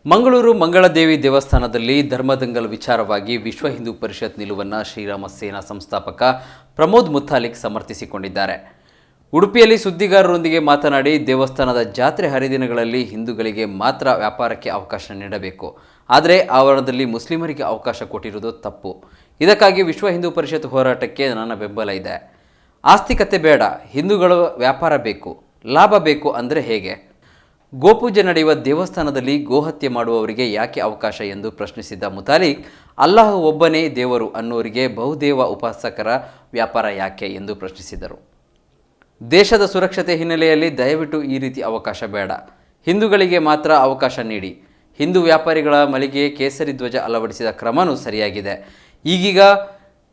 ಮಂಗಳೂರು ಮಂಗಳದೇವಿ ದೇವಸ್ಥಾನದಲ್ಲಿ ಧರ್ಮದಂಗಲ್ ವಿಚಾರವಾಗಿ ವಿಶ್ವ ಹಿಂದೂ ಪರಿಷತ್ ನಿಲುವನ್ನು ಶ್ರೀರಾಮ ಸೇನಾ ಸಂಸ್ಥಾಪಕ ಪ್ರಮೋದ್ ಮುತಾಲಿಕ್ ಸಮರ್ಥಿಸಿಕೊಂಡಿದ್ದಾರೆ. ಉಡುಪಿಯಲ್ಲಿ ಸುದ್ದಿಗಾರರೊಂದಿಗೆ ಮಾತನಾಡಿ, ದೇವಸ್ಥಾನದ ಜಾತ್ರೆ ಹರಿದಿನಗಳಲ್ಲಿ ಹಿಂದೂಗಳಿಗೆ ಮಾತ್ರ ವ್ಯಾಪಾರಕ್ಕೆ ಅವಕಾಶ ನೀಡಬೇಕು, ಆದರೆ ಆವರಣದಲ್ಲಿ ಮುಸ್ಲಿಮರಿಗೆ ಅವಕಾಶ ಕೊಟ್ಟಿರುವುದು ತಪ್ಪು. ಇದಕ್ಕಾಗಿ ವಿಶ್ವ ಹಿಂದೂ ಪರಿಷತ್ ಹೋರಾಟಕ್ಕೆ ನನ್ನ ಬೆಂಬಲ ಇದೆ. ಆಸ್ತಿಕತೆ ಬೇಡ, ಹಿಂದೂಗಳ ವ್ಯಾಪಾರ ಬೇಕು, ಲಾಭ ಬೇಕು ಅಂದರೆ ಹೇಗೆ? ಗೋಪೂಜೆ ನಡೆಯುವ ದೇವಸ್ಥಾನದಲ್ಲಿ ಗೋಹತ್ಯೆ ಮಾಡುವವರಿಗೆ ಯಾಕೆ ಅವಕಾಶ ಎಂದು ಪ್ರಶ್ನಿಸಿದ್ದ ಮುತಾಲಿಕ್, ಅಲ್ಲಾಹ್ ಒಬ್ಬನೇ ದೇವರು ಅನ್ನೋರಿಗೆ ಬಹುದೇವ ಉಪಾಸಕರ ವ್ಯಾಪಾರ ಯಾಕೆ ಎಂದು ಪ್ರಶ್ನಿಸಿದರು. ದೇಶದ ಸುರಕ್ಷತೆ ಹಿನ್ನೆಲೆಯಲ್ಲಿ ದಯವಿಟ್ಟು ಈ ರೀತಿ ಅವಕಾಶ ಬೇಡ, ಹಿಂದೂಗಳಿಗೆ ಮಾತ್ರ ಅವಕಾಶ ನೀಡಿ. ಹಿಂದೂ ವ್ಯಾಪಾರಿಗಳ ಮಳಿಗೆ ಕೇಸರಿ ಧ್ವಜ ಅಳವಡಿಸಿದ ಕ್ರಮವೂ ಸರಿಯಾಗಿದೆ. ಈಗೀಗ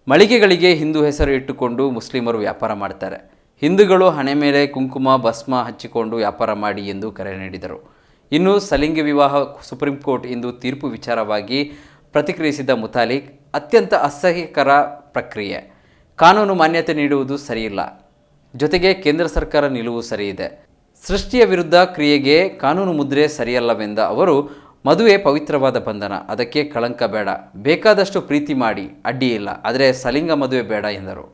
ಮಳಿಗೆಗಳಿಗೆ ಹಿಂದೂ ಹೆಸರು ಇಟ್ಟುಕೊಂಡು ಮುಸ್ಲಿಮರು ವ್ಯಾಪಾರ ಮಾಡ್ತಾರೆ. ಹಿಂದೂಗಳು ಹಣೆ ಮೇಲೆ ಕುಂಕುಮ ಭಸ್ಮ ಹಚ್ಚಿಕೊಂಡು ವ್ಯಾಪಾರ ಮಾಡಿ ಎಂದು ಕರೆ ನೀಡಿದರು. ಇನ್ನು ಸಲಿಂಗ ವಿವಾಹ ಸುಪ್ರೀಂ ಕೋರ್ಟ್ ಇಂದು ತೀರ್ಪು ವಿಚಾರವಾಗಿ ಪ್ರತಿಕ್ರಿಯಿಸಿದ ಮುತಾಲಿಕ್, ಅತ್ಯಂತ ಅಸಹ್ಯಕರ ಪ್ರಕ್ರಿಯೆ, ಕಾನೂನು ಮಾನ್ಯತೆ ನೀಡುವುದು ಸರಿಯಿಲ್ಲ, ಜೊತೆಗೆ ಕೇಂದ್ರ ಸರ್ಕಾರ ನಿಲುವು ಸರಿಯಿದೆ. ಸೃಷ್ಟಿಯ ವಿರುದ್ಧ ಕ್ರಿಯೆಗೆ ಕಾನೂನು ಮುದ್ರೆ ಸರಿಯಲ್ಲವೆಂದ ಅವರು, ಮದುವೆ ಪವಿತ್ರವಾದ ಬಂಧನ, ಅದಕ್ಕೆ ಕಳಂಕ ಬೇಡ, ಬೇಕಾದಷ್ಟು ಪ್ರೀತಿ ಮಾಡಿ, ಅಡ್ಡಿಯಿಲ್ಲ, ಆದರೆ ಸಲಿಂಗ ಮದುವೆ ಬೇಡ ಎಂದರು.